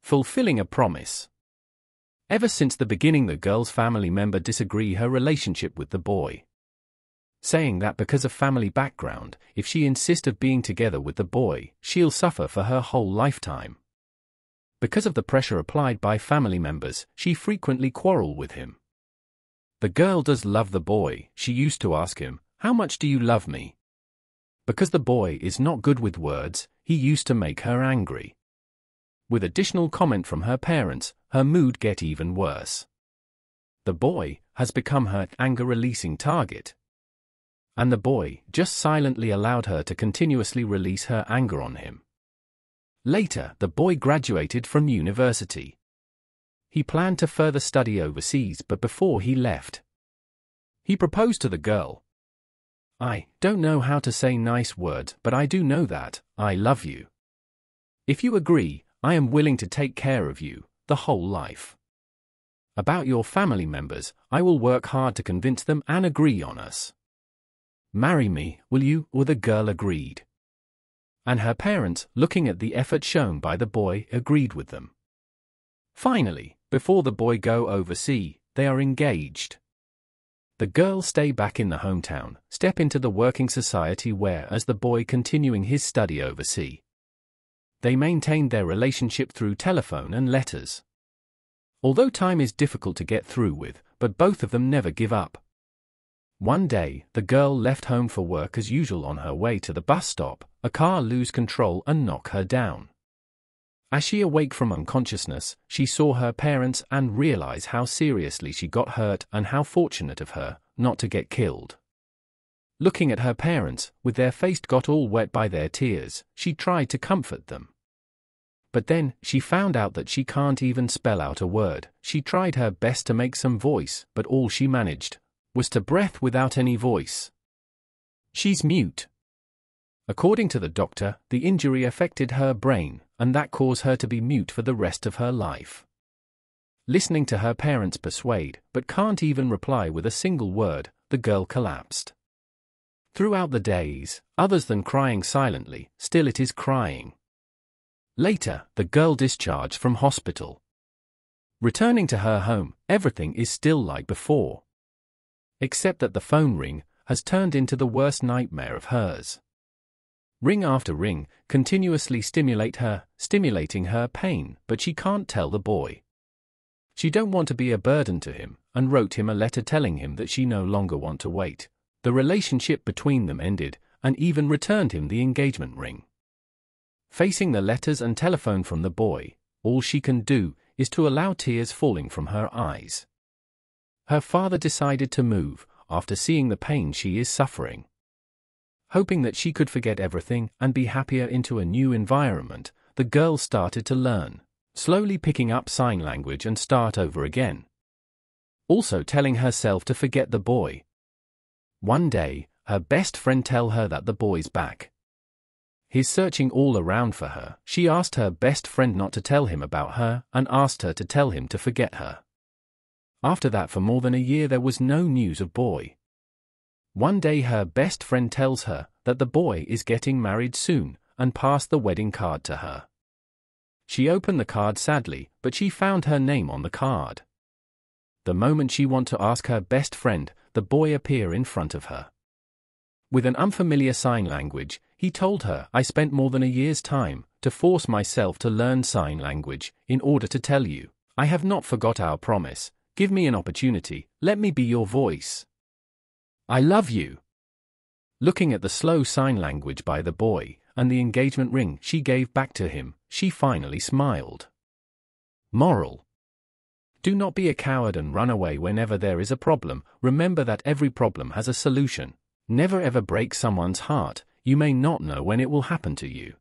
Fulfilling a promise. Ever since the beginning, the girl's family member disagree her relationship with the boy, saying that because of family background, if she insists of being together with the boy, she'll suffer for her whole lifetime. Because of the pressure applied by family members, she frequently quarrel with him. The girl does love the boy. She used to ask him, "How much do you love me?" Because the boy is not good with words, he used to make her angry. With additional comment from her parents, her mood get even worse. The boy has become her anger-releasing target. And the boy just silently allowed her to continuously release her anger on him. Later, the boy graduated from university. He planned to further study overseas, but before he left, he proposed to the girl. "I don't know how to say nice words, but I do know that I love you. If you agree, I am willing to take care of you the whole life. About your family members, I will work hard to convince them and agree on us. Marry me, will you?" Or the girl agreed. And her parents, looking at the effort shown by the boy, agreed with them. Finally, before the boy go overseas, they are engaged. The girl stay back in the hometown, step into the working society, whereas the boy continuing his study overseas. They maintained their relationship through telephone and letters. Although time is difficult to get through with, but both of them never give up. One day, the girl left home for work as usual. On her way to the bus stop, a car lose control and knock her down. As she awake from unconsciousness, she saw her parents and realize how seriously she got hurt and how fortunate of her not to get killed. Looking at her parents, with their face got all wet by their tears, she tried to comfort them. But then, she found out that she can't even spell out a word. She tried her best to make some voice, but all she managed was to breath without any voice. She's mute. According to the doctor, the injury affected her brain, and that caused her to be mute for the rest of her life. Listening to her parents persuade, but can't even reply with a single word, the girl collapsed. Throughout the days, other than crying silently, still it is crying. Later, the girl discharged from hospital. Returning to her home, everything is still like before. Except that the phone ring has turned into the worst nightmare of hers. Ring after ring, continuously stimulating her pain, but she can't tell the boy. She don't want to be a burden to him, and wrote him a letter telling him that she no longer want to wait. The relationship between them ended, and even returned him the engagement ring. Facing the letters and telephone from the boy, all she can do is to allow tears falling from her eyes. Her father decided to move, after seeing the pain she is suffering. Hoping that she could forget everything and be happier into a new environment, the girl started to learn, slowly picking up sign language and start over again. Also telling herself to forget the boy. One day, her best friend tell her that the boy's back. He's searching all around for her. She asked her best friend not to tell him about her and asked her to tell him to forget her. After that, for more than a year, there was no news of boy. One day her best friend tells her that the boy is getting married soon and passed the wedding card to her. She opened the card sadly, but she found her name on the card. The moment she want to ask her best friend, the boy appear in front of her. With an unfamiliar sign language, he told her, "I spent more than a year's time to force myself to learn sign language in order to tell you, I have not forgot our promise. Give me an opportunity, let me be your voice. I love you." Looking at the slow sign language by the boy, and the engagement ring she gave back to him, she finally smiled. Moral: do not be a coward and run away whenever there is a problem. Remember that every problem has a solution. Never ever break someone's heart. You may not know when it will happen to you.